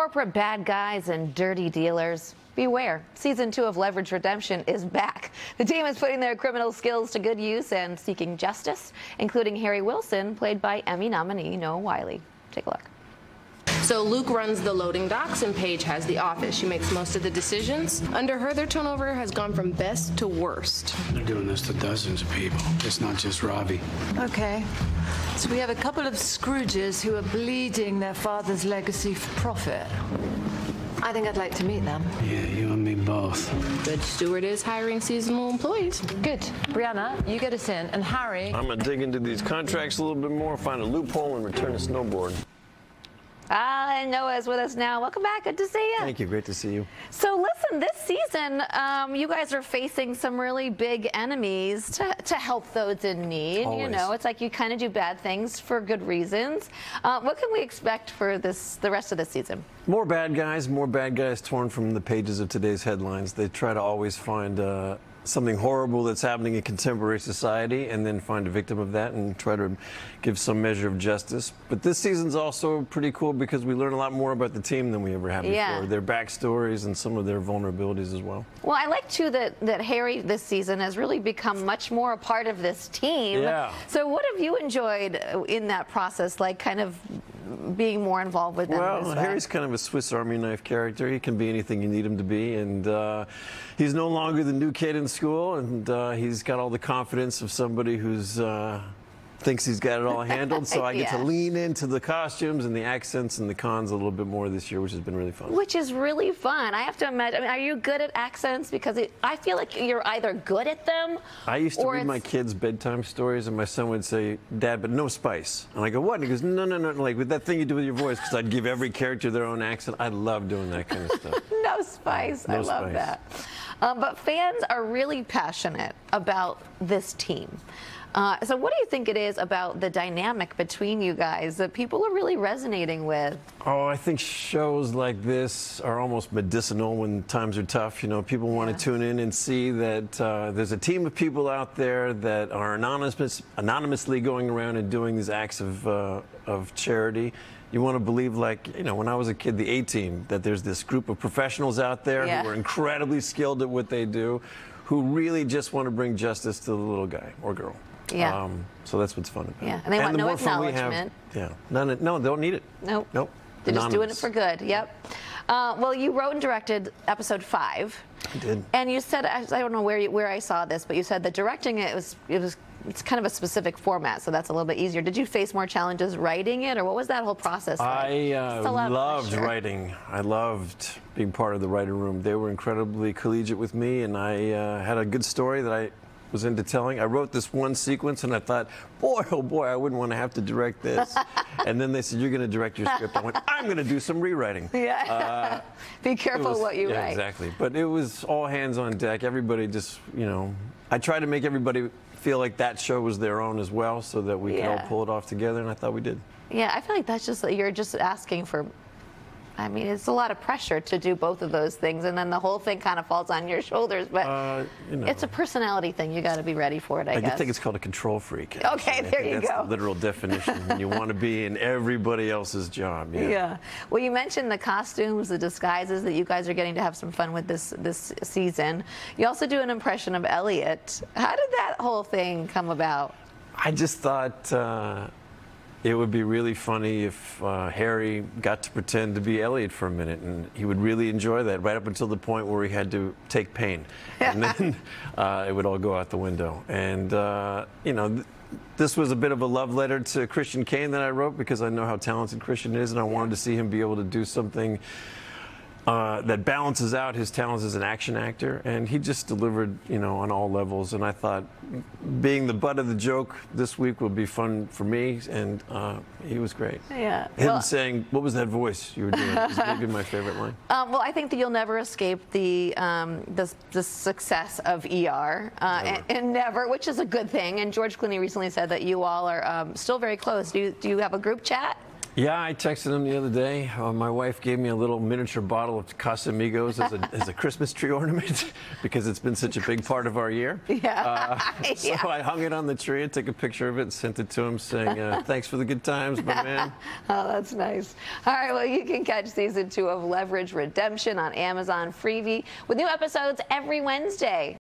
Corporate bad guys and dirty dealers, beware. Season 2 of Leverage Redemption is back. The team is putting their criminal skills to good use and seeking justice, including Harry Wilson, played by Emmy nominee Noah Wyle. Take a look. So Luke runs the loading docks and Paige has the office. She makes most of the decisions. Under her, their turnover has gone from best to worst. They're doing this to dozens of people. It's not just Robbie. Okay. So we have a couple of Scrooges who are bleeding their father's legacy for profit. I think I'd like to meet them. Yeah, you and me both. Good steward is hiring seasonal employees. Good. Brianna, you get us in. And Harry... I'm going to dig into these contracts a little bit more, find a loophole, and return the snowboard. And Noah's with us now. Welcome back. Good to see you. Thank you. Great to see you. So listen, this season, you guys are facing some really big enemies to help those in need. Always. You know, it's like you kind of do bad things for good reasons. What can we expect for the rest of the season? More bad guys torn from the pages of today's headlines. They try to always find something horrible that's happening in contemporary society and then find a victim of that and try to give some measure of justice. But this season's also pretty cool because we learn a lot more about the team than we ever have before. Their backstories and some of their vulnerabilities as well. Well, I like, too, that Harry this season has really become much more a part of this team. Yeah. So what have you enjoyed in that process, like kind of being more involved with them? Well, Harry's kind of a Swiss Army knife character. He can be anything you need him to be, and he's no longer the new kid in school, and he's got all the confidence of somebody who's thinks he's got it all handled. So I get to lean into the costumes and the accents and the cons a little bit more this year, which has been really fun. Which is really fun. I have to imagine. I mean, are you good at accents? Because I feel like you're either good at them. I used to read my kids bedtime stories, and my son would say, "Dad, but no spice." And I go, "What?" And he goes, "No, no, no, like with that thing you do with your voice." Because I'd give every character their own accent. I love doing that kind of stuff. No spice. I love that. But fans are really passionate about this team. So what do you think it is about the dynamic between you guys that people are really resonating with? Oh, I think shows like this are almost medicinal when times are tough. You know, people want to tune in and see that there's a team of people out there that are anonymously going around and doing these acts of charity. You want to believe, like, you know, when I was a kid, the A-Team, that there's this group of professionals out there who are incredibly skilled at what they do, who really just want to bring justice to the little guy or girl. Yeah. So that's what's fun about it. Yeah, and they want no acknowledgement. No, they don't need it. Nope. Nope. They're just doing it for good. Yep. Well, you wrote and directed episode 5. I did. And you said, I don't know where I saw this, but you said that directing it's kind of a specific format, so that's a little bit easier. Did you face more challenges writing it, or what was that whole process like? I loved writing. I loved being part of the writer room. They were incredibly collegiate with me, and I had a good story that I was into telling. I wrote this one sequence, and I thought, boy, oh boy, I wouldn't want to have to direct this. And then they said, you're going to direct your script. I went, I'm going to do some rewriting. Yeah. Be careful what you write. Yeah, exactly. But it was all hands on deck. Everybody just, you know, I tried to make everybody feel like that show was their own as well, so that we could all pull it off together, and I thought we did. Yeah, I feel like that's just, you're just asking for, I mean, it's a lot of pressure to do both of those things, and then the whole thing kind of falls on your shoulders. But you know, it's a personality thing. You got to be ready for it, I guess. I think it's called a control freak. Okay, there you go. That's the literal definition. When you want to be in everybody else's job. Yeah. Well, you mentioned the costumes, the disguises that you guys are getting to have some fun with this season. You also do an impression of Elliot. How did that whole thing come about? I just thought it would be really funny if Harry got to pretend to be Elliot for a minute, and he would really enjoy that right up until the point where he had to take pain. And then it would all go out the window. And, you know, this was a bit of a love letter to Christian Kane that I wrote, because I know how talented Christian is, and I wanted to see him be able to do something that balances out his talents as an action actor, and he just delivered, you know, on all levels. And I thought being the butt of the joke this week would be fun for me, and he was great. Yeah. Him saying, "What was that voice you were doing?" is maybe my favorite line. Well, I think that you'll never escape the success of ER, and never, which is a good thing. And George Clooney recently said that you all are still very close. Do you have a group chat? Yeah, I texted him the other day. My wife gave me a little miniature bottle of Casamigos as a Christmas tree ornament because it's been such a big part of our year. Yeah. So I hung it on the tree and took a picture of it and sent it to him saying, thanks for the good times, my man. Oh, that's nice. All right, well, you can catch season 2 of Leverage Redemption on Amazon Freevee with new episodes every Wednesday.